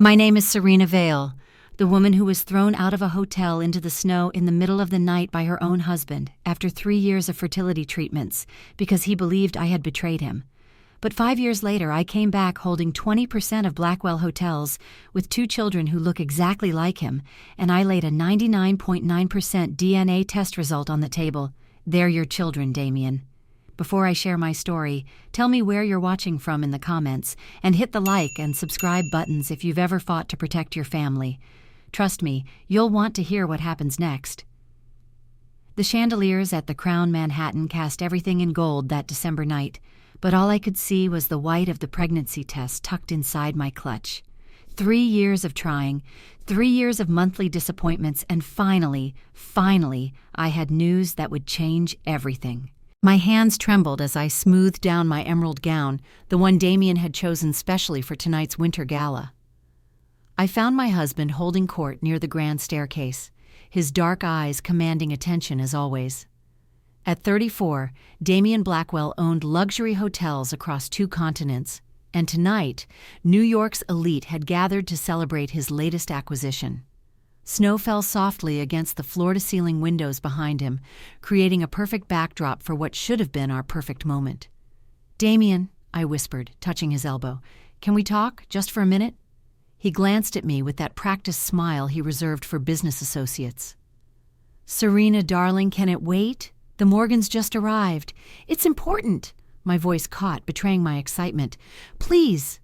My name is Serena Vale, the woman who was thrown out of a hotel into the snow in the middle of the night by her own husband after 3 years of fertility treatments because he believed I had betrayed him. But 5 years later, I came back holding 20% of Blackwell hotels with 2 children who look exactly like him, and I laid a 99.9% DNA test result on the table. They're your children, Damien. Before I share my story, tell me where you're watching from in the comments, and hit the like and subscribe buttons if you've ever fought to protect your family. Trust me, you'll want to hear what happens next. The chandeliers at the Crown Manhattan cast everything in gold that December night, but all I could see was the white of the pregnancy test tucked inside my clutch. 3 years of trying, 3 years of monthly disappointments, and finally, I had news that would change everything. My hands trembled as I smoothed down my emerald gown, the one Damien had chosen specially for tonight's winter gala. I found my husband holding court near the grand staircase, his dark eyes commanding attention as always. At 34, Damien Blackwell owned luxury hotels across 2 continents, and tonight, New York's elite had gathered to celebrate his latest acquisition. Snow fell softly against the floor-to-ceiling windows behind him, creating a perfect backdrop for what should have been our perfect moment. "Damien," I whispered, touching his elbow, "can we talk, just for a minute?" He glanced at me with that practiced smile he reserved for business associates. "Serena, darling, can it wait? The Morgans just arrived. It's important." My voice caught, betraying my excitement. "Please."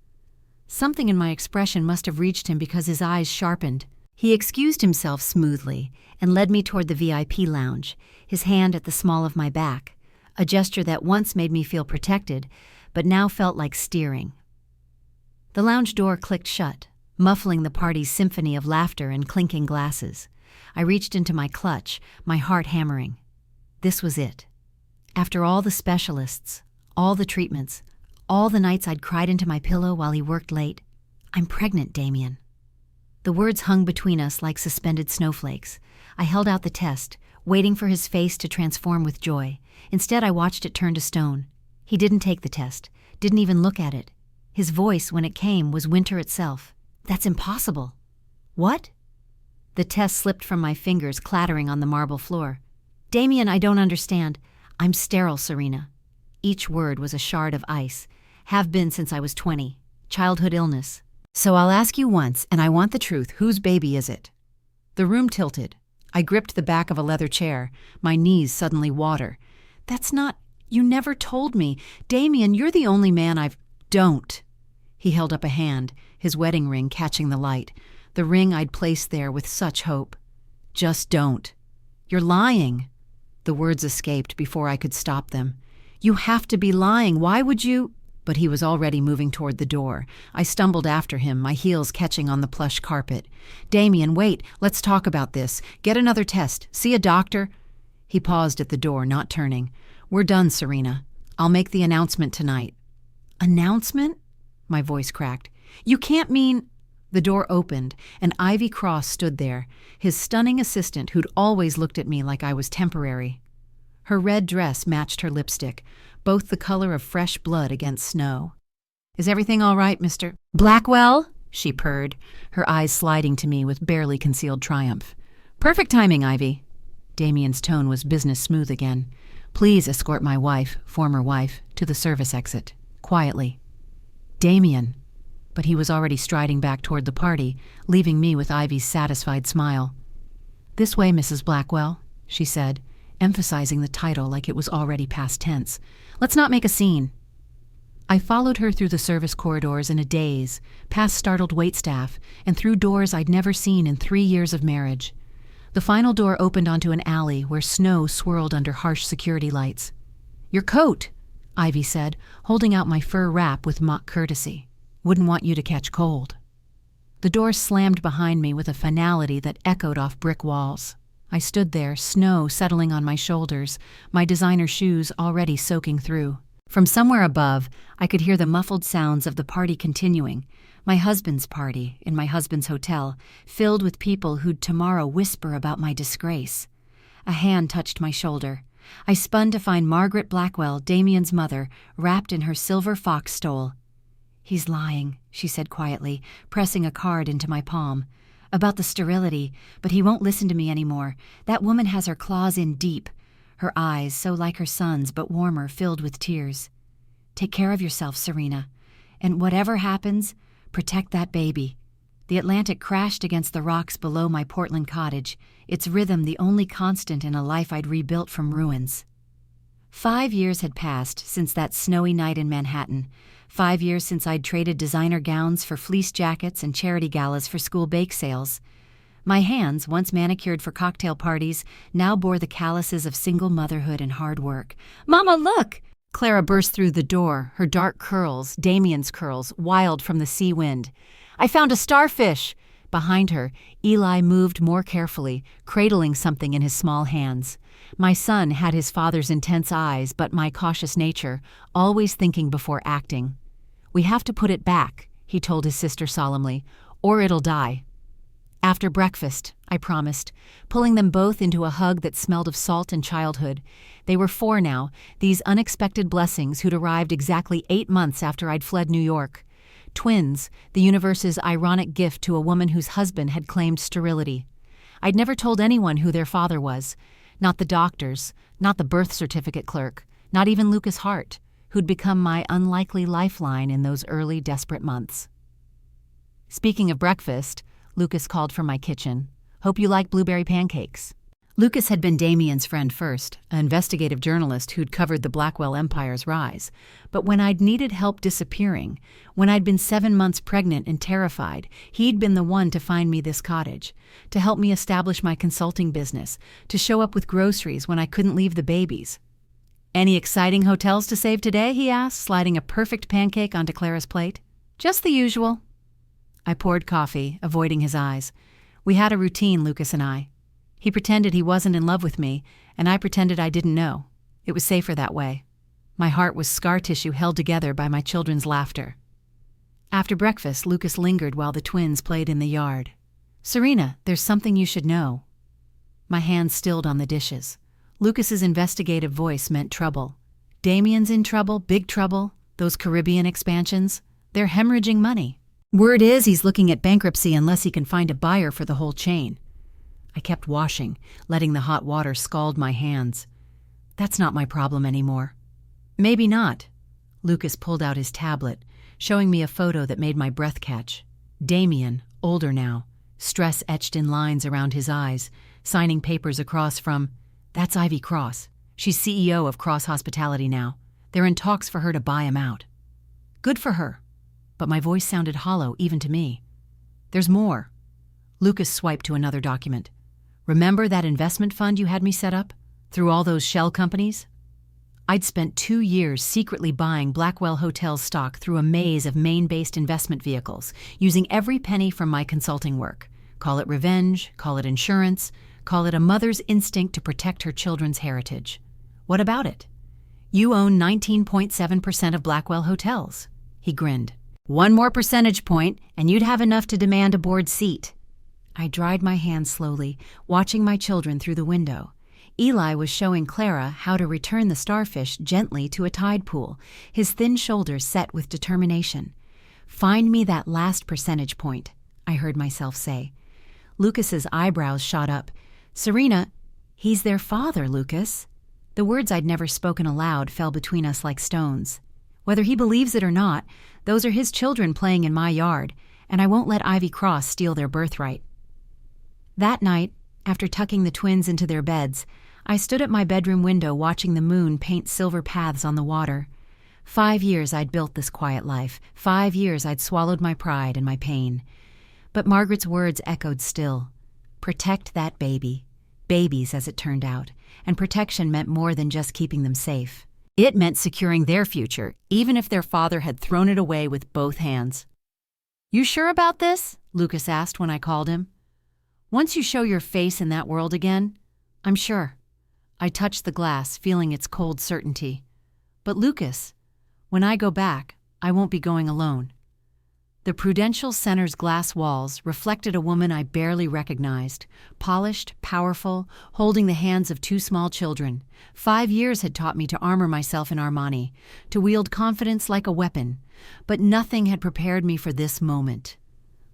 Something in my expression must have reached him because his eyes sharpened. He excused himself smoothly and led me toward the VIP lounge, his hand at the small of my back, a gesture that once made me feel protected, but now felt like steering. The lounge door clicked shut, muffling the party's symphony of laughter and clinking glasses. I reached into my clutch, my heart hammering. This was it. After all the specialists, all the treatments, all the nights I'd cried into my pillow while he worked late, I'm pregnant, Damien. The words hung between us like suspended snowflakes. I held out the test, waiting for his face to transform with joy. Instead, I watched it turn to stone. He didn't take the test, didn't even look at it. His voice, when it came, was winter itself. "That's impossible." "What?" The test slipped from my fingers, clattering on the marble floor. "Damien, I don't understand. I'm sterile, Serena." Each word was a shard of ice. "Have been since I was 20. Childhood illness." "So I'll ask you once, and I want the truth. Whose baby is it?" The room tilted. I gripped the back of a leather chair, my knees suddenly water. "That's not... You never told me. Damien, you're the only man I've..." "Don't." He held up a hand, his wedding ring catching the light, the ring I'd placed there with such hope. "Just don't." "You're lying." The words escaped before I could stop them. "You have to be lying. Why would you..." But he was already moving toward the door. I stumbled after him, my heels catching on the plush carpet. "Damien, wait. Let's talk about this. Get another test. See a doctor." He paused at the door, not turning. "We're done, Serena. I'll make the announcement tonight." "Announcement?" My voice cracked. "You can't mean..." The door opened, and Ivy Cross stood there, his stunning assistant who'd always looked at me like I was temporary. Her red dress matched her lipstick, both the color of fresh blood against snow. "Is everything all right, Mr. Blackwell?" she purred, her eyes sliding to me with barely concealed triumph. "Perfect timing, Ivy." Damien's tone was business smooth again. "Please escort my wife, former wife, to the service exit, quietly." "Damien." But he was already striding back toward the party, leaving me with Ivy's satisfied smile. "This way, Mrs. Blackwell," she said, emphasizing the title like it was already past tense. "Let's not make a scene." I followed her through the service corridors in a daze, past startled waitstaff, and through doors I'd never seen in 3 years of marriage. The final door opened onto an alley where snow swirled under harsh security lights. "Your coat," Ivy said, holding out my fur wrap with mock courtesy. "Wouldn't want you to catch cold." The door slammed behind me with a finality that echoed off brick walls. I stood there, snow settling on my shoulders, my designer shoes already soaking through. From somewhere above, I could hear the muffled sounds of the party continuing, my husband's party in my husband's hotel, filled with people who'd tomorrow whisper about my disgrace. A hand touched my shoulder. I spun to find Margaret Blackwell, Damien's mother, wrapped in her silver fox stole. "He's lying," she said quietly, pressing a card into my palm. "About the sterility, but he won't listen to me anymore. That woman has her claws in deep. Her eyes, so like her son's but warmer, filled with tears. Take care of yourself, Serena. And whatever happens, protect that baby." The Atlantic crashed against the rocks below my Portland cottage, its rhythm the only constant in a life I'd rebuilt from ruins. 5 years had passed since that snowy night in Manhattan. 5 years since I'd traded designer gowns for fleece jackets and charity galas for school bake sales. My hands, once manicured for cocktail parties, now bore the calluses of single motherhood and hard work. "Mama, look!" Clara burst through the door, her dark curls, Damien's curls, wild from the sea wind. "I found a starfish!" Behind her, Eli moved more carefully, cradling something in his small hands. My son had his father's intense eyes, but my cautious nature, always thinking before acting. "We have to put it back," he told his sister solemnly, "or it'll die." "After breakfast," I promised, pulling them both into a hug that smelled of salt and childhood. They were 4 now, these unexpected blessings who'd arrived exactly 8 months after I'd fled New York. Twins, the universe's ironic gift to a woman whose husband had claimed sterility. I'd never told anyone who their father was. Not the doctors, not the birth certificate clerk, not even Lucas Hart, who'd become my unlikely lifeline in those early desperate months. Speaking of breakfast, Lucas called from my kitchen. "Hope you like blueberry pancakes." Lucas had been Damien's friend first, an investigative journalist who'd covered the Blackwell Empire's rise. But when I'd needed help disappearing, when I'd been 7 months pregnant and terrified, he'd been the one to find me this cottage, to help me establish my consulting business, to show up with groceries when I couldn't leave the babies. "Any exciting hotels to save today?" he asked, sliding a perfect pancake onto Clara's plate. "Just the usual." I poured coffee, avoiding his eyes. We had a routine, Lucas and I. He pretended he wasn't in love with me, and I pretended I didn't know. It was safer that way. My heart was scar tissue held together by my children's laughter. After breakfast, Lucas lingered while the twins played in the yard. "Serena, there's something you should know." My hands stilled on the dishes. Lucas's investigative voice meant trouble. "Damien's in trouble, big trouble. Those Caribbean expansions, they're hemorrhaging money. Word is he's looking at bankruptcy unless he can find a buyer for the whole chain." I kept washing, letting the hot water scald my hands. "That's not my problem anymore." "Maybe not." Lucas pulled out his tablet, showing me a photo that made my breath catch. Damien, older now, stress etched in lines around his eyes, signing papers across from, "That's Ivy Cross. She's CEO of Cross Hospitality now. They're in talks for her to buy him out." "Good for her." But my voice sounded hollow even to me. "There's more." Lucas swiped to another document. "Remember that investment fund you had me set up? Through all those shell companies?" I'd spent 2 years secretly buying Blackwell Hotel stock through a maze of Maine-based investment vehicles, using every penny from my consulting work. Call it revenge, call it insurance, call it a mother's instinct to protect her children's heritage. What about it? "You own 19.7% of Blackwell Hotels." He grinned. "1 more percentage point, and you'd have enough to demand a board seat." I dried my hands slowly, watching my children through the window. Eli was showing Clara how to return the starfish gently to a tide pool, his thin shoulders set with determination. "Find me that last percentage point," I heard myself say. Lucas's eyebrows shot up. "Serena, he's their father, Lucas." The words I'd never spoken aloud fell between us like stones. Whether he believes it or not, those are his children playing in my yard, and I won't let Ivy Cross steal their birthright. That night, after tucking the twins into their beds, I stood at my bedroom window watching the moon paint silver paths on the water. 5 years I'd built this quiet life. 5 years I'd swallowed my pride and my pain. But Margaret's words echoed still. Protect that baby. Babies, as it turned out. And protection meant more than just keeping them safe. It meant securing their future, even if their father had thrown it away with both hands. "You sure about this?" Lucas asked when I called him. "Once you show your face in that world again, I'm sure." I touched the glass, feeling its cold certainty. "But Lucas, when I go back, I won't be going alone." The Prudential Center's glass walls reflected a woman I barely recognized, polished, powerful, holding the hands of two small children. 5 years had taught me to armor myself in Armani, to wield confidence like a weapon, but nothing had prepared me for this moment.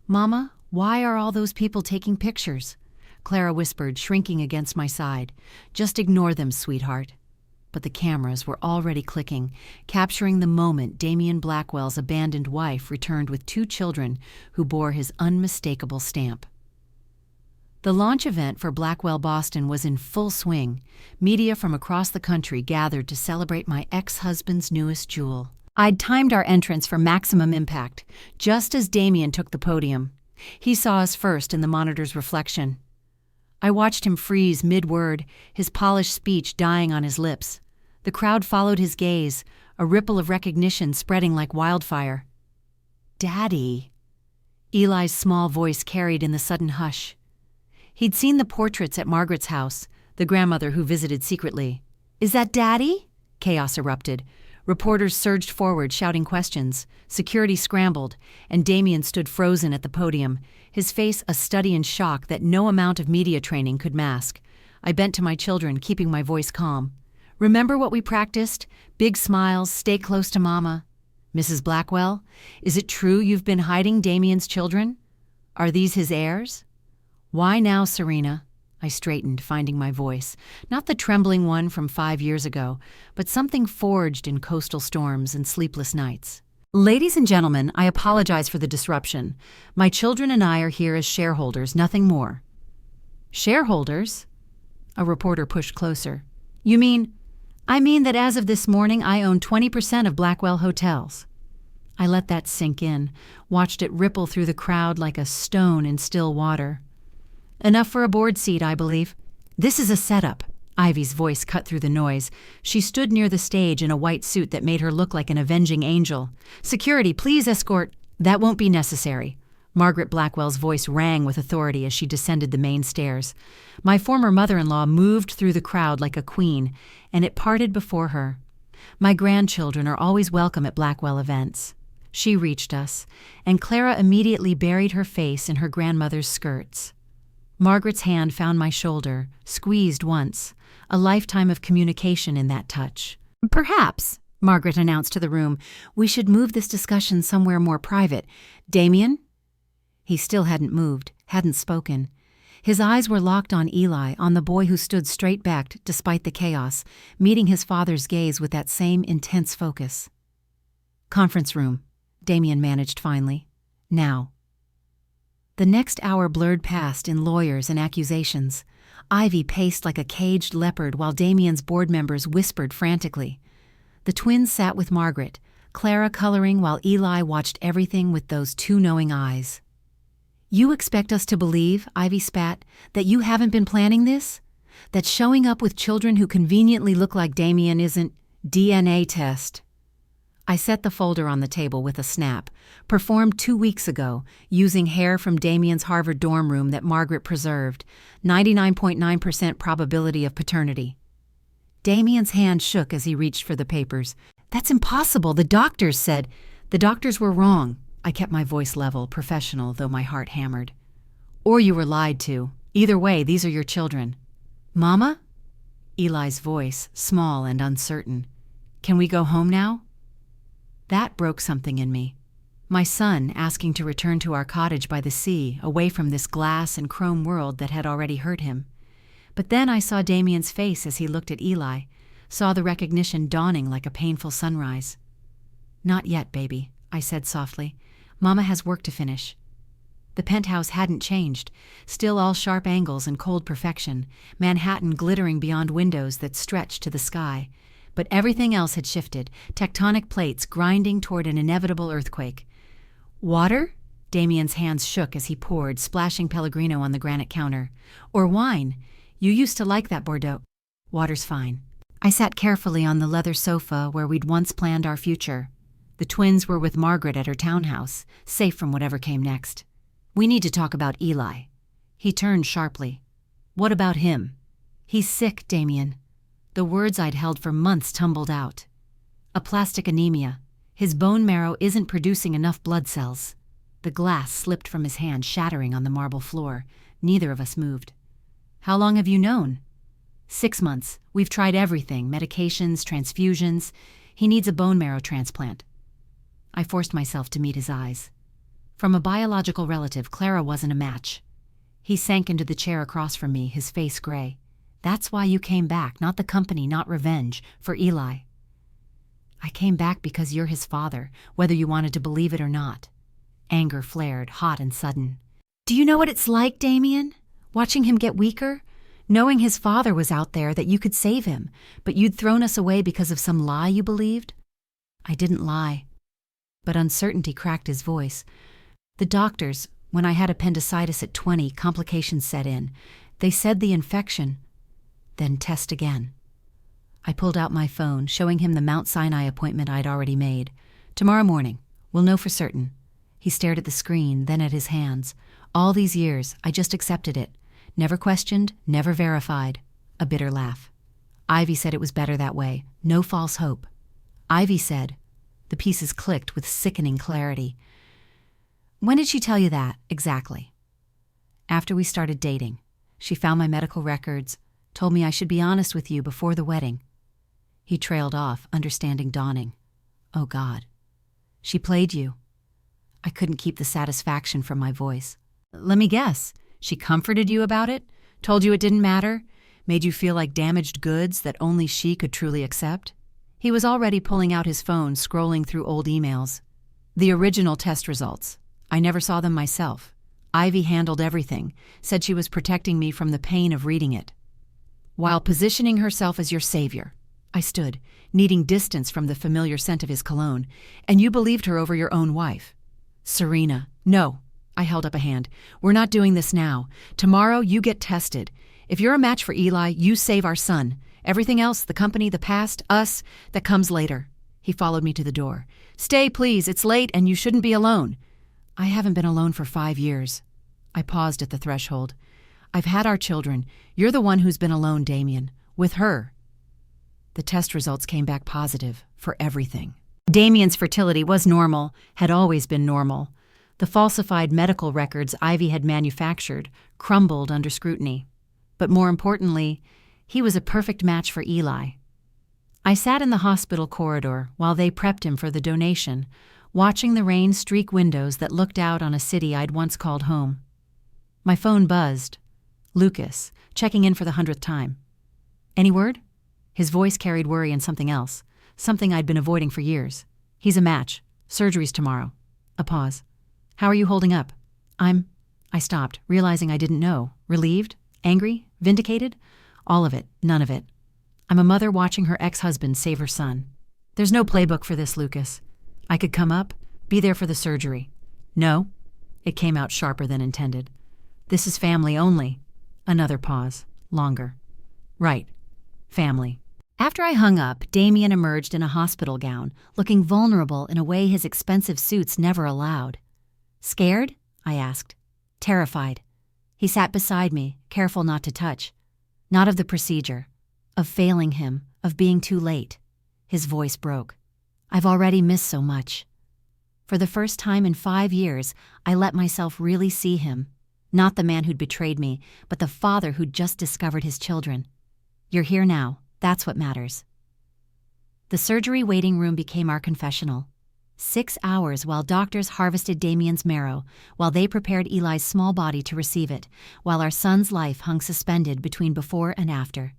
"Mama, why are all those people taking pictures?" Clara whispered, shrinking against my side. "Just ignore them, sweetheart." But the cameras were already clicking, capturing the moment Damien Blackwell's abandoned wife returned with 2 children who bore his unmistakable stamp. The launch event for Blackwell Boston was in full swing. Media from across the country gathered to celebrate my ex-husband's newest jewel. I'd timed our entrance for maximum impact, just as Damien took the podium. He saw us first in the monitor's reflection. I watched him freeze mid-word, his polished speech dying on his lips. The crowd followed his gaze, a ripple of recognition spreading like wildfire. "Daddy," Eli's small voice carried in the sudden hush. He'd seen the portraits at Margaret's house, the grandmother who visited secretly. "Is that Daddy?" Chaos erupted. Reporters surged forward, shouting questions. Security scrambled, and Damien stood frozen at the podium, his face a study in shock that no amount of media training could mask. I bent to my children, keeping my voice calm. "Remember what we practiced? Big smiles, stay close to Mama." "Mrs. Blackwell, is it true you've been hiding Damien's children? Are these his heirs?" "Why now, Serena?" I straightened, finding my voice. Not the trembling one from 5 years ago, but something forged in coastal storms and sleepless nights. "Ladies and gentlemen, I apologize for the disruption. My children and I are here as shareholders, nothing more." "Shareholders?" A reporter pushed closer. "You mean—" "I mean that as of this morning, I own 20% of Blackwell Hotels." I let that sink in, watched it ripple through the crowd like a stone in still water. "Enough for a board seat, I believe." "This is a setup." Ivy's voice cut through the noise. She stood near the stage in a white suit that made her look like an avenging angel. "Security, please escort—" "That won't be necessary." Margaret Blackwell's voice rang with authority as she descended the main stairs. My former mother-in-law moved through the crowd like a queen, and it parted before her. "My grandchildren are always welcome at Blackwell events." She reached us, and Clara immediately buried her face in her grandmother's skirts. Margaret's hand found my shoulder, squeezed once, a lifetime of communication in that touch. "Perhaps," Margaret announced to the room, "we should move this discussion somewhere more private. Damien?" He still hadn't moved, hadn't spoken. His eyes were locked on Eli, on the boy who stood straight-backed despite the chaos, meeting his father's gaze with that same intense focus. "Conference room," Damien managed finally. "Now." The next hour blurred past in lawyers and accusations. Ivy paced like a caged leopard while Damien's board members whispered frantically. The twins sat with Margaret, Clara coloring while Eli watched everything with those 2 knowing eyes. "You expect us to believe," Ivy spat, "that you haven't been planning this? That showing up with children who conveniently look like Damien isn't DNA test?" I set the folder on the table with a snap, performed 2 weeks ago, using hair from Damien's Harvard dorm room that Margaret preserved, 99.9% probability of paternity. Damien's hand shook as he reached for the papers. "That's impossible, the doctors said—" "The doctors were wrong." I kept my voice level, professional, though my heart hammered. "Or you were lied to. Either way, these are your children." "Mama?" Eli's voice, small and uncertain. "Can we go home now?" That broke something in me. My son asking to return to our cottage by the sea, away from this glass and chrome world that had already hurt him. But then I saw Damien's face as he looked at Eli, saw the recognition dawning like a painful sunrise. "Not yet, baby," I said softly. "Mama has work to finish." The penthouse hadn't changed, still all sharp angles and cold perfection, Manhattan glittering beyond windows that stretched to the sky. But everything else had shifted, tectonic plates grinding toward an inevitable earthquake. "Water?" Damien's hands shook as he poured, splashing Pellegrino on the granite counter. "Or wine? You used to like that Bordeaux." "Water's fine." I sat carefully on the leather sofa where we'd once planned our future. The twins were with Margaret at her townhouse, safe from whatever came next. "We need to talk about Eli." He turned sharply. "What about him?" "He's sick, Damien." The words I'd held for months tumbled out. "Aplastic anemia. His bone marrow isn't producing enough blood cells." The glass slipped from his hand, shattering on the marble floor. Neither of us moved. "How long have you known?" 6 months. We've tried everything, medications, transfusions. He needs a bone marrow transplant. I forced myself to meet his eyes. From a biological relative, Clara wasn't a match. He sank into the chair across from me, his face gray. "That's why you came back, not the company, not revenge, for Eli." "I came back because you're his father, whether you wanted to believe it or not." Anger flared, hot and sudden. "Do you know what it's like, Damien? Watching him get weaker? Knowing his father was out there, that you could save him, but you'd thrown us away because of some lie you believed?" I didn't lie. But uncertainty cracked his voice. "The doctors, when I had appendicitis at 20, complications set in. They said the infection." "Then test again." I pulled out my phone, showing him the Mount Sinai appointment I'd already made. "Tomorrow morning. We'll know for certain." He stared at the screen, then at his hands. "All these years, I just accepted it. Never questioned, never verified." A bitter laugh. "Ivy said it was better that way. No false hope." "Ivy said." The pieces clicked with sickening clarity. "When did she tell you that, exactly?" "After we started dating. She found my medical records, told me I should be honest with you before the wedding." He trailed off, understanding dawning. "Oh God. She played you." I couldn't keep the satisfaction from my voice. "Let me guess. She comforted you about it? Told you it didn't matter? Made you feel like damaged goods that only she could truly accept?" He was already pulling out his phone, scrolling through old emails. "The original test results. I never saw them myself. Ivy handled everything, said she was protecting me from the pain of reading it. While positioning herself as your savior." I stood, needing distance from the familiar scent of his cologne. "And you believed her over your own wife." "Serena, no." I held up a hand. "We're not doing this now. Tomorrow you get tested. If you're a match for Eli, you save our son. Everything else, the company, the past, us, that comes later." He followed me to the door. "Stay, please. It's late and you shouldn't be alone." "I haven't been alone for 5 years." I paused at the threshold. "I've had our children. You're the one who's been alone, Damien. With her." The test results came back positive for everything. Damien's fertility was normal, had always been normal. The falsified medical records Ivy had manufactured crumbled under scrutiny. But more importantly, he was a perfect match for Eli. I sat in the hospital corridor while they prepped him for the donation, watching the rain streak windows that looked out on a city I'd once called home. My phone buzzed. Lucas, checking in for the 100th time. "Any word?" His voice carried worry and something else, something I'd been avoiding for years. "He's a match. Surgery's tomorrow." A pause. "How are you holding up?" I stopped, realizing I didn't know. Relieved? Angry? Vindicated? All of it, none of it. I'm a mother watching her ex-husband save her son. "There's no playbook for this, Lucas. I could come up, be there for the surgery." "No." It came out sharper than intended. "This is family only." Another pause. Longer. "Right. Family." After I hung up, Damien emerged in a hospital gown, looking vulnerable in a way his expensive suits never allowed. "Scared?" I asked. "Terrified." He sat beside me, careful not to touch. Not of the procedure. Of failing him, of being too late. His voice broke. "I've already missed so much." For the first time in 5 years, I let myself really see him. Not the man who'd betrayed me, but the father who'd just discovered his children. "You're here now. That's what matters." The surgery waiting room became our confessional. 6 hours while doctors harvested Damien's marrow, while they prepared Eli's small body to receive it, while our son's life hung suspended between before and after.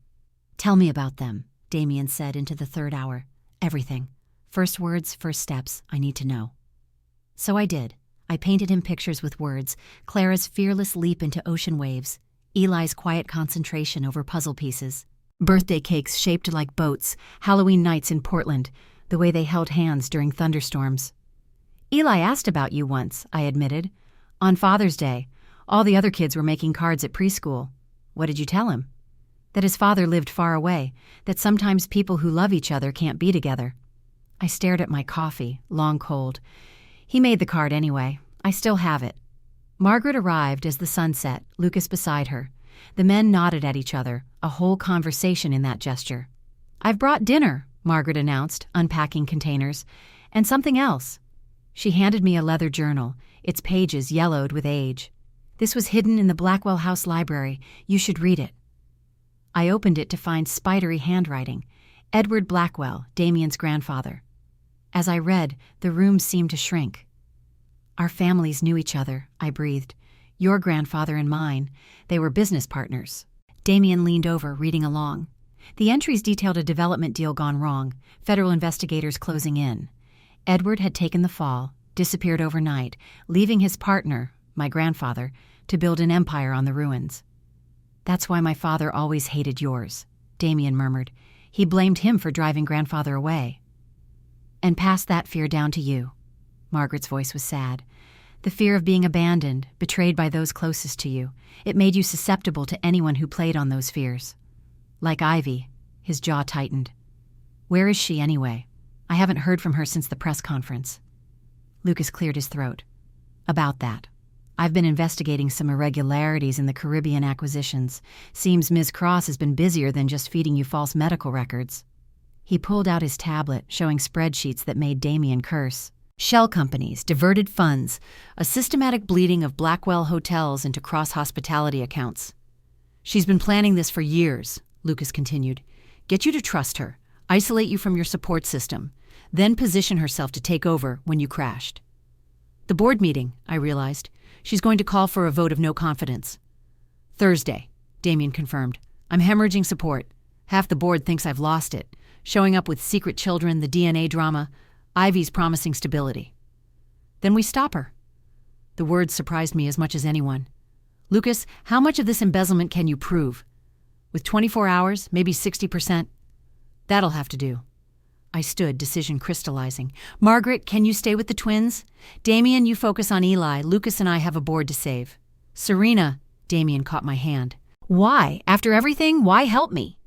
"Tell me about them," Damien said into the 3rd hour. "Everything. First words, first steps. I need to know." So I did. I painted him pictures with words, Clara's fearless leap into ocean waves, Eli's quiet concentration over puzzle pieces, birthday cakes shaped like boats, Halloween nights in Portland, the way they held hands during thunderstorms. "Eli asked about you once," I admitted. "On Father's Day. All the other kids were making cards at preschool." "What did you tell him?" "That his father lived far away, that sometimes people who love each other can't be together." I stared at my coffee, long cold. He made the card anyway. I still have it. Margaret arrived as the sun set, Lucas beside her. The men nodded at each other, a whole conversation in that gesture. "I've brought dinner," Margaret announced, unpacking containers. "And something else." She handed me a leather journal, its pages yellowed with age. "This was hidden in the Blackwell House library. You should read it." I opened it to find spidery handwriting. Edward Blackwell, Damien's grandfather. As I read, the room seemed to shrink. "Our families knew each other," I breathed. "Your grandfather and mine. They were business partners." Damien leaned over, reading along. The entries detailed a development deal gone wrong, federal investigators closing in. Edward had taken the fall, disappeared overnight, leaving his partner, my grandfather, to build an empire on the ruins. "That's why my father always hated yours," Damien murmured. "He blamed him for driving grandfather away." "And passed that fear down to you." Margaret's voice was sad. "The fear of being abandoned, betrayed by those closest to you. It made you susceptible to anyone who played on those fears." "Like Ivy." His jaw tightened. "Where is she anyway? I haven't heard from her since the press conference." Lucas cleared his throat. "About that. I've been investigating some irregularities in the Caribbean acquisitions. Seems Ms. Cross has been busier than just feeding you false medical records." He pulled out his tablet, showing spreadsheets that made Damien curse. Shell companies, diverted funds, a systematic bleeding of Blackwell hotels into cross-hospitality accounts. "She's been planning this for years," Lucas continued. "Get you to trust her, isolate you from your support system, then position herself to take over when you crashed." "The board meeting," I realized. "She's going to call for a vote of no confidence." "Thursday," Damien confirmed. "I'm hemorrhaging support. Half the board thinks I've lost it. Showing up with secret children, the DNA drama, Ivy's promising stability." "Then we stop her." The words surprised me as much as anyone. "Lucas, how much of this embezzlement can you prove? With 24 hours, maybe 60%? That'll have to do." I stood, decision crystallizing. "Margaret, can you stay with the twins? Damien, you focus on Eli. Lucas and I have a board to save." "Serena," Damien caught my hand. "Why? After everything, why help me?"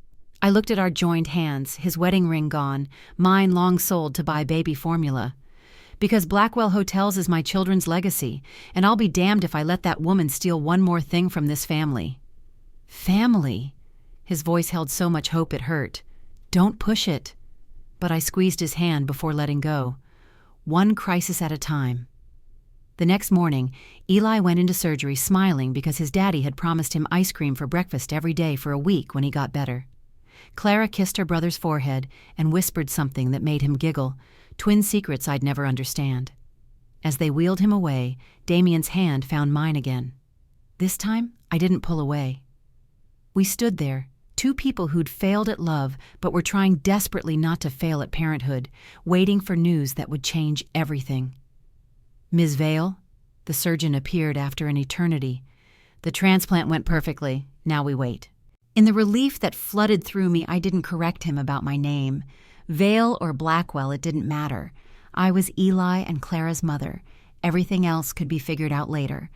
I looked at our joined hands, his wedding ring gone, mine long sold to buy baby formula. "Because Blackwell Hotels is my children's legacy, and I'll be damned if I let that woman steal one more thing from this family." "Family?" His voice held so much hope it hurt. "Don't push it." But I squeezed his hand before letting go. One crisis at a time. The next morning, Eli went into surgery smiling because his daddy had promised him ice cream for breakfast every day for a week when he got better. Clara kissed her brother's forehead and whispered something that made him giggle, twin secrets I'd never understand. As they wheeled him away, Damien's hand found mine again. This time, I didn't pull away. We stood there, two people who'd failed at love but were trying desperately not to fail at parenthood, waiting for news that would change everything. "Ms. Vale?" The surgeon appeared after an eternity. "The transplant went perfectly. Now we wait." In the relief that flooded through me, I didn't correct him about my name. Vale or Blackwell, it didn't matter. I was Eli and Clara's mother. Everything else could be figured out later.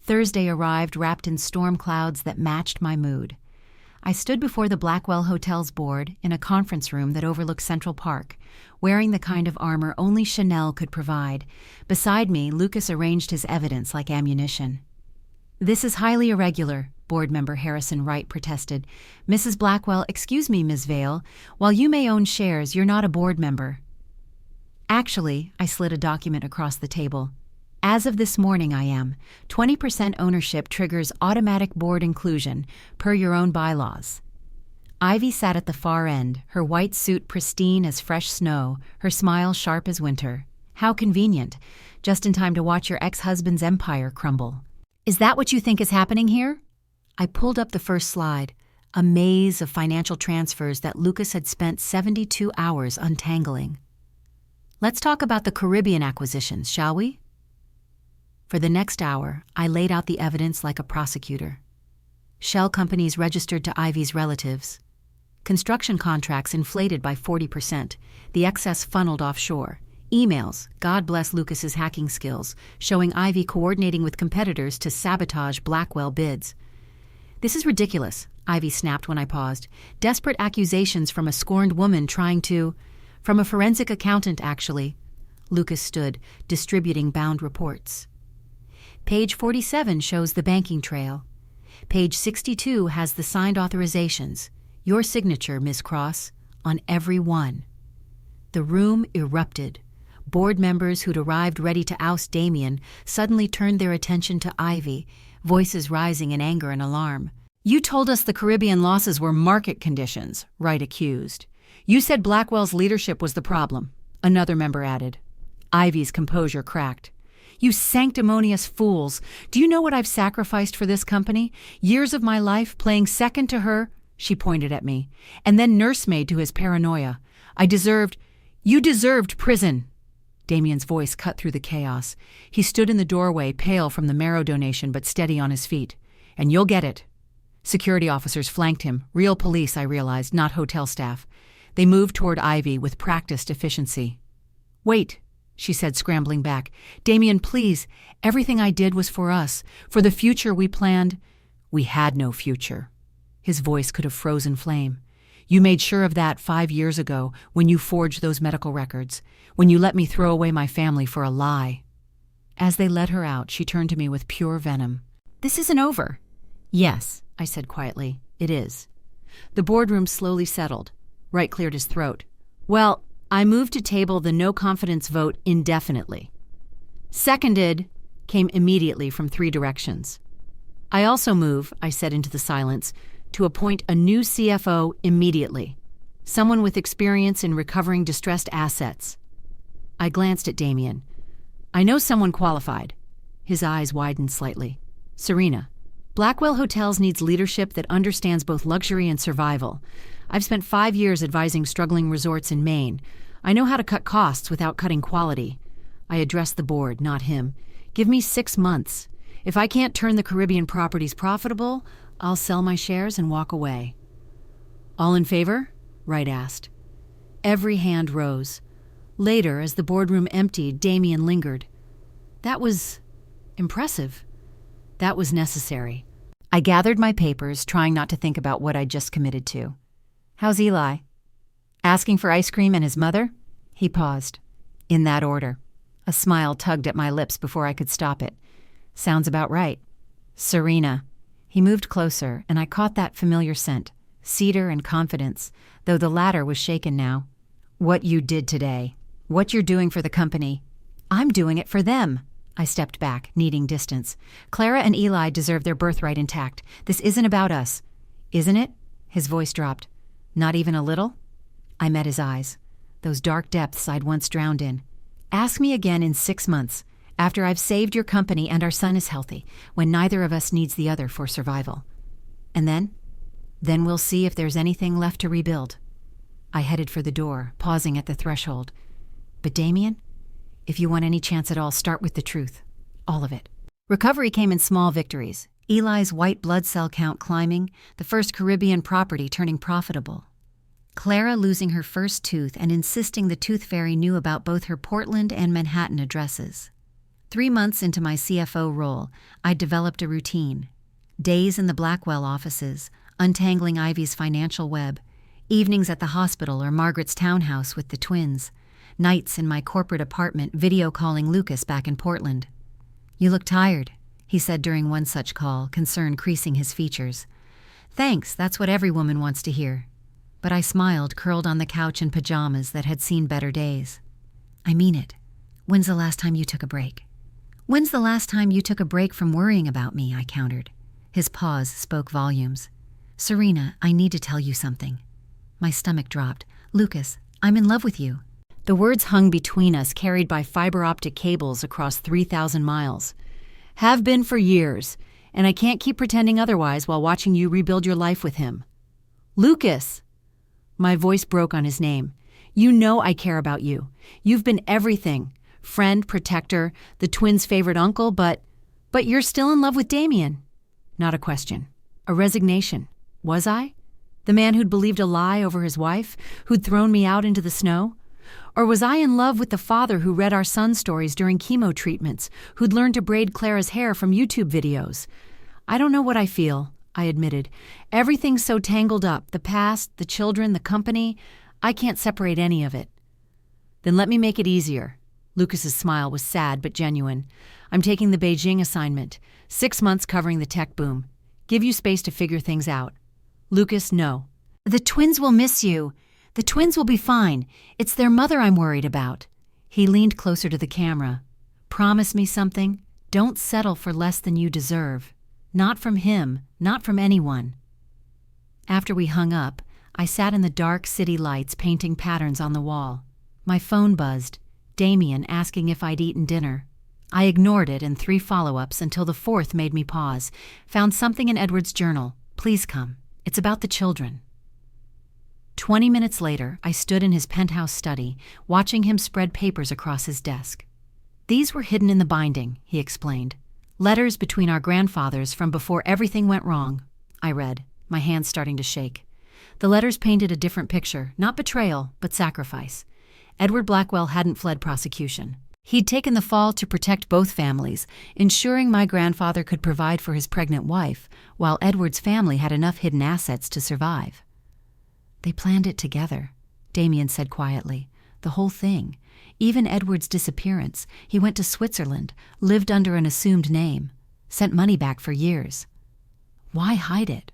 Thursday arrived wrapped in storm clouds that matched my mood. I stood before the Blackwell Hotel's board in a conference room that overlooked Central Park, wearing the kind of armor only Chanel could provide. Beside me, Lucas arranged his evidence like ammunition. "This is highly irregular," board member Harrison Wright protested. "Mrs. Blackwell, excuse me, Ms. Vale. While you may own shares, you're not a board member." "Actually," I slid a document across the table. "As of this morning, I am. 20% ownership triggers automatic board inclusion, per your own bylaws." Ivy sat at the far end, her white suit pristine as fresh snow, her smile sharp as winter. How convenient, just in time to watch your ex-husband's empire crumble. "Is that what you think is happening here?" I pulled up the first slide, a maze of financial transfers that Lucas had spent 72 hours untangling. "Let's talk about the Caribbean acquisitions, shall we?" For the next hour, I laid out the evidence like a prosecutor. Shell companies registered to Ivy's relatives. Construction contracts inflated by 40%, the excess funneled offshore. Emails, God bless Lucas's hacking skills, showing Ivy coordinating with competitors to sabotage Blackwell bids. "This is ridiculous," Ivy snapped when I paused. "Desperate accusations from a scorned woman trying to—" "From a forensic accountant, actually." Lucas stood, distributing bound reports. Page 47 shows the banking trail. Page 62 has the signed authorizations. Your signature, Miss Cross, on every one. The room erupted. Board members who'd arrived ready to oust Damien suddenly turned their attention to Ivy, voices rising in anger and alarm. "You told us the Caribbean losses were market conditions," Wright accused. "You said Blackwell's leadership was the problem," another member added. Ivy's composure cracked. "You sanctimonious fools! Do you know what I've sacrificed for this company? Years of my life playing second to her," she pointed at me, "and then nursemaid to his paranoia. You deserved prison." Damien's voice cut through the chaos. He stood in the doorway, pale from the marrow donation but steady on his feet. "And you'll get it." Security officers flanked him, real police, I realized, not hotel staff. They moved toward Ivy with practiced efficiency. "Wait," she said, scrambling back. "Damien, please. Everything I did was for us, for the future we planned." "We had no future." His voice could have frozen flame. "You made sure of that 5 years ago when you forged those medical records, when you let me throw away my family for a lie." As they led her out, she turned to me with pure venom. "This isn't over." "Yes," I said quietly, "it is." The boardroom slowly settled. Wright cleared his throat. "Well, I move to table the no confidence vote indefinitely." "Seconded," came immediately from 3 directions. "I also move," I said into the silence, "to appoint a new CFO immediately. Someone with experience in recovering distressed assets." I glanced at Damien. "I know someone qualified." His eyes widened slightly. "Serena. Blackwell Hotels needs leadership that understands both luxury and survival. I've spent 5 years advising struggling resorts in Maine. I know how to cut costs without cutting quality." I addressed the board, not him. "Give me 6 months. If I can't turn the Caribbean properties profitable, I'll sell my shares and walk away." "All in favor?" Wright asked. Every hand rose. Later, as the boardroom emptied, Damien lingered. "That was impressive. That was necessary." I gathered my papers, trying not to think about what I'd just committed to. "How's Eli?" "Asking for ice cream and his mother?" He paused. "In that order." A smile tugged at my lips before I could stop it. "Sounds about right." "Serena." He moved closer, and I caught that familiar scent, cedar and confidence, though the latter was shaken now. "What you did today. What you're doing for the company." "I'm doing it for them." I stepped back, needing distance. "Clara and Eli deserve their birthright intact. This isn't about us." "Isn't it?" His voice dropped. "Not even a little?" I met his eyes, those dark depths I'd once drowned in. "Ask me again in 6 months, after I've saved your company and our son is healthy, when neither of us needs the other for survival. And then? Then we'll see if there's anything left to rebuild." I headed for the door, pausing at the threshold. "But Damien, if you want any chance at all, start with the truth. All of it." Recovery came in small victories. Eli's white blood cell count climbing, the first Caribbean property turning profitable. Clara losing her first tooth and insisting the tooth fairy knew about both her Portland and Manhattan addresses. 3 months into my CFO role, I'd developed a routine. Days in the Blackwell offices, untangling Ivy's financial web. Evenings at the hospital or Margaret's townhouse with the twins. Nights in my corporate apartment video calling Lucas back in Portland. "You look tired," he said during one such call, concern creasing his features. "Thanks, that's what every woman wants to hear." But I smiled, curled on the couch in pajamas that had seen better days. "I mean it. When's the last time you took a break?" "When's the last time you took a break from worrying about me?" I countered. His pause spoke volumes. "Serena, I need to tell you something." My stomach dropped. "Lucas, I'm in love with you." The words hung between us, carried by fiber optic cables across 3,000 miles. "Have been for years, and I can't keep pretending otherwise while watching you rebuild your life with him." "Lucas!" My voice broke on his name. "You know I care about you. You've been everything. Friend, protector, the twins' favorite uncle, but you're still in love with Damien." Not a question. A resignation. Was I? The man who'd believed a lie over his wife, who'd thrown me out into the snow? Or was I in love with the father who read our son's stories during chemo treatments, who'd learned to braid Clara's hair from YouTube videos? "I don't know what I feel," I admitted. "Everything's so tangled up, the past, the children, the company. I can't separate any of it." "Then let me make it easier." Lucas's smile was sad but genuine. "I'm taking the Beijing assignment. 6 months covering the tech boom. Give you space to figure things out." "Lucas, no." "The twins will miss you. The twins will be fine. It's their mother I'm worried about." He leaned closer to the camera. "Promise me something. Don't settle for less than you deserve. Not from him, not from anyone." After we hung up, I sat in the dark city lights painting patterns on the wall. My phone buzzed, Damien asking if I'd eaten dinner. I ignored it and 3 follow-ups until the 4th made me pause. Found something in Edward's journal. "Please come. It's about the children." 20 minutes later, I stood in his penthouse study, watching him spread papers across his desk. "These were hidden in the binding," he explained. "Letters between our grandfathers from before everything went wrong." I read, my hands starting to shake. The letters painted a different picture, not betrayal, but sacrifice. Edward Blackwell hadn't fled prosecution. He'd taken the fall to protect both families, ensuring my grandfather could provide for his pregnant wife, while Edward's family had enough hidden assets to survive. "They planned it together," Damien said quietly. "The whole thing. Even Edward's disappearance. He went to Switzerland, lived under an assumed name, sent money back for years. Why hide it?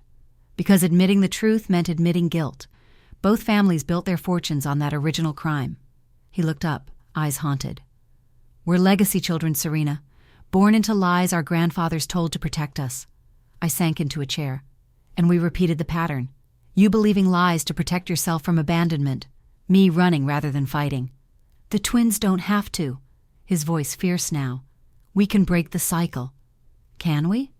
Because admitting the truth meant admitting guilt. Both families built their fortunes on that original crime." He looked up, eyes haunted. "We're legacy children, Serena. Born into lies our grandfathers told to protect us." I sank into a chair. "And we repeated the pattern. You believing lies to protect yourself from abandonment. Me running rather than fighting. The twins don't have to." His voice fierce now. "We can break the cycle." "Can we?"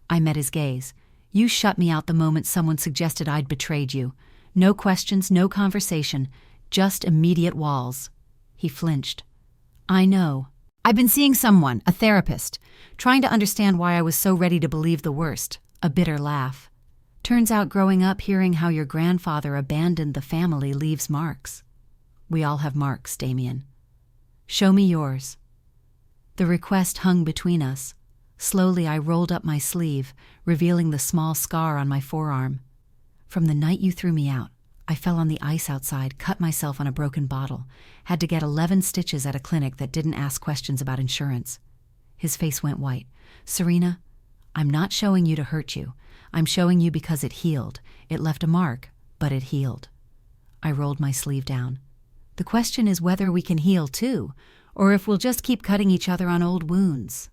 I met his gaze. "You shut me out the moment someone suggested I'd betrayed you. No questions, no conversation, just immediate walls." He flinched. "I know. I've been seeing someone, a therapist, trying to understand why I was so ready to believe the worst." A bitter laugh. "Turns out growing up hearing how your grandfather abandoned the family leaves marks." "We all have marks, Damien." "Show me yours." The request hung between us. Slowly I rolled up my sleeve, revealing the small scar on my forearm. "From the night you threw me out, I fell on the ice outside, cut myself on a broken bottle, had to get 11 stitches at a clinic that didn't ask questions about insurance." His face went white. "Serena, I'm not showing you to hurt you. I'm showing you because it healed. It left a mark, but it healed." I rolled my sleeve down. "The question is whether we can heal too, or if we'll just keep cutting each other on old wounds."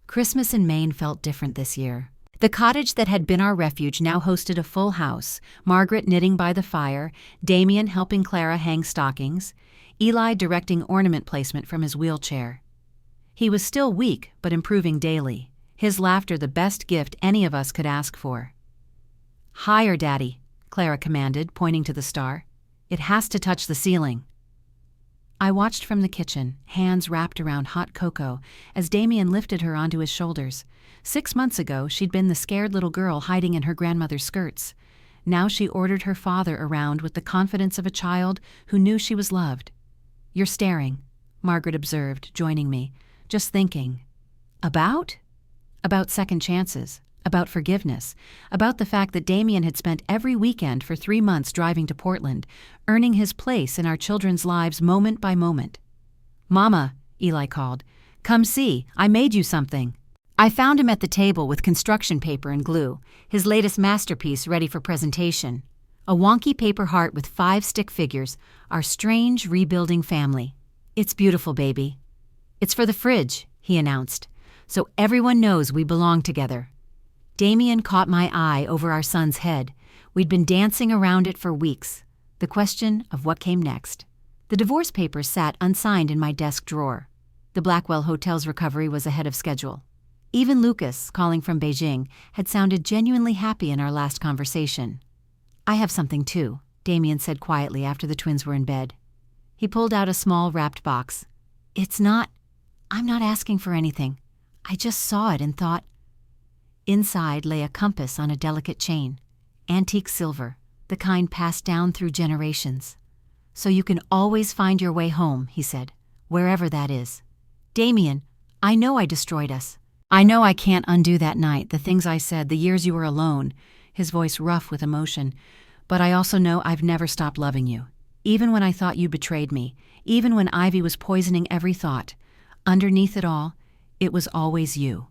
Christmas in Maine felt different this year. The cottage that had been our refuge now hosted a full house, Margaret knitting by the fire, Damien helping Clara hang stockings, Eli directing ornament placement from his wheelchair. He was still weak, but improving daily, his laughter the best gift any of us could ask for. "Higher, Daddy," Clara commanded, pointing to the star. "It has to touch the ceiling." I watched from the kitchen, hands wrapped around hot cocoa, as Damien lifted her onto his shoulders. 6 months ago, she'd been the scared little girl hiding in her grandmother's skirts. Now she ordered her father around with the confidence of a child who knew she was loved. "You're staring," Margaret observed, joining me. "Just thinking." "About?" "About second chances. About forgiveness. About the fact that Damien had spent every weekend for 3 months driving to Portland, earning his place in our children's lives moment by moment." "Mama," Eli called. "Come see, I made you something." I found him at the table with construction paper and glue, his latest masterpiece ready for presentation. A wonky paper heart with 5 stick figures, our strange rebuilding family. "It's beautiful, baby." "It's for the fridge," he announced, "so everyone knows we belong together." Damien caught my eye over our son's head. We'd been dancing around it for weeks. The question of what came next. The divorce papers sat unsigned in my desk drawer. The Blackwell Hotel's recovery was ahead of schedule. Even Lucas, calling from Beijing, had sounded genuinely happy in our last conversation. "I have something too," Damien said quietly after the twins were in bed. He pulled out a small wrapped box. I'm not asking for anything. I just saw it and thought." Inside lay a compass on a delicate chain, antique silver, the kind passed down through generations. "So you can always find your way home," he said, "wherever that is." "Damien, I know I destroyed us. I know I can't undo that night, the things I said, the years you were alone," his voice rough with emotion. "But I also know I've never stopped loving you. Even when I thought you betrayed me, even when Ivy was poisoning every thought, underneath it all, it was always you."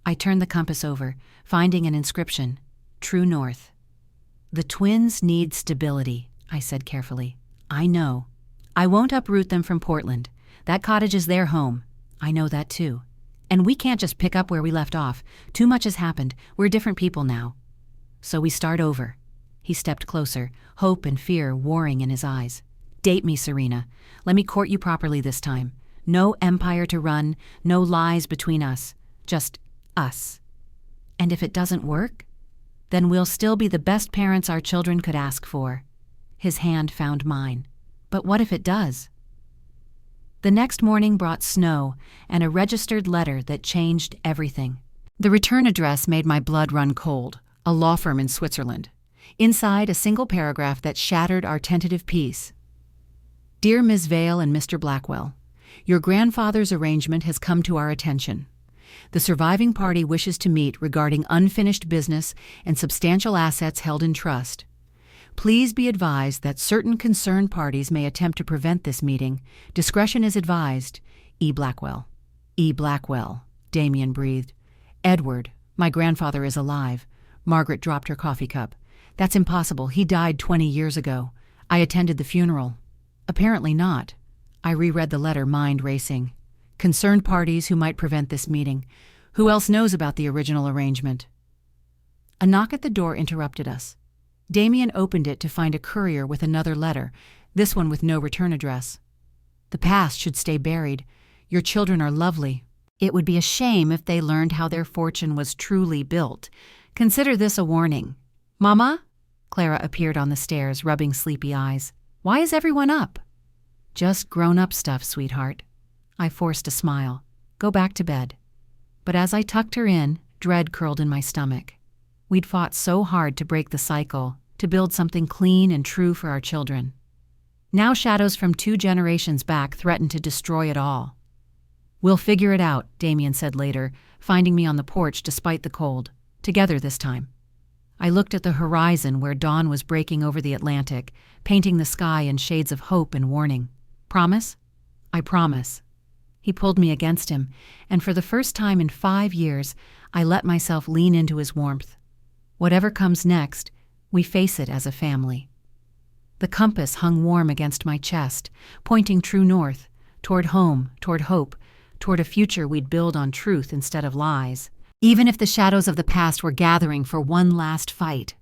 I turned the compass over, finding an inscription, "True North." "The twins need stability," I said carefully. "I know. I won't uproot them from Portland. That cottage is their home. I know that too. And we can't just pick up where we left off. Too much has happened. We're different people now. So we start over. He stepped closer, hope and fear warring in his eyes. Date me, Serena. Let me court you properly this time. No empire to run, no lies between us. Just us. And if it doesn't work, then we'll still be the best parents our children could ask for. His hand found mine. But what if it does? The next morning brought snow and a registered letter that changed everything. The return address made my blood run cold, a law firm in Switzerland. Inside, a single paragraph that shattered our tentative peace. Dear Ms. Vale and Mr. Blackwell, your grandfather's arrangement has come to our attention. The surviving party wishes to meet regarding unfinished business and substantial assets held in trust. Please be advised that certain concerned parties may attempt to prevent this meeting. Discretion is advised. E. Blackwell. E. Blackwell, Damien breathed. Edward, my grandfather is alive. Margaret dropped her coffee cup. That's impossible. He died 20 years ago. I attended the funeral. Apparently not. I reread the letter, mind racing. Concerned parties who might prevent this meeting. Who else knows about the original arrangement? A knock at the door interrupted us. Damien opened it to find a courier with another letter, this one with no return address. The past should stay buried. Your children are lovely. It would be a shame if they learned how their fortune was truly built. Consider this a warning. Mama? Clara appeared on the stairs, rubbing sleepy eyes. Why is everyone up? Just grown-up stuff, sweetheart. I forced a smile. Go back to bed. But as I tucked her in, dread curled in my stomach. We'd fought so hard to break the cycle, to build something clean and true for our children. Now shadows from 2 generations back threatened to destroy it all. We'll figure it out, Damien said later, finding me on the porch despite the cold. Together this time. I looked at the horizon where dawn was breaking over the Atlantic, painting the sky in shades of hope and warning. Promise? I promise. He pulled me against him, and for the first time in 5 years, I let myself lean into his warmth. Whatever comes next, we face it as a family. The compass hung warm against my chest, pointing true north, toward home, toward hope, toward a future we'd build on truth instead of lies. Even if the shadows of the past were gathering for one last fight,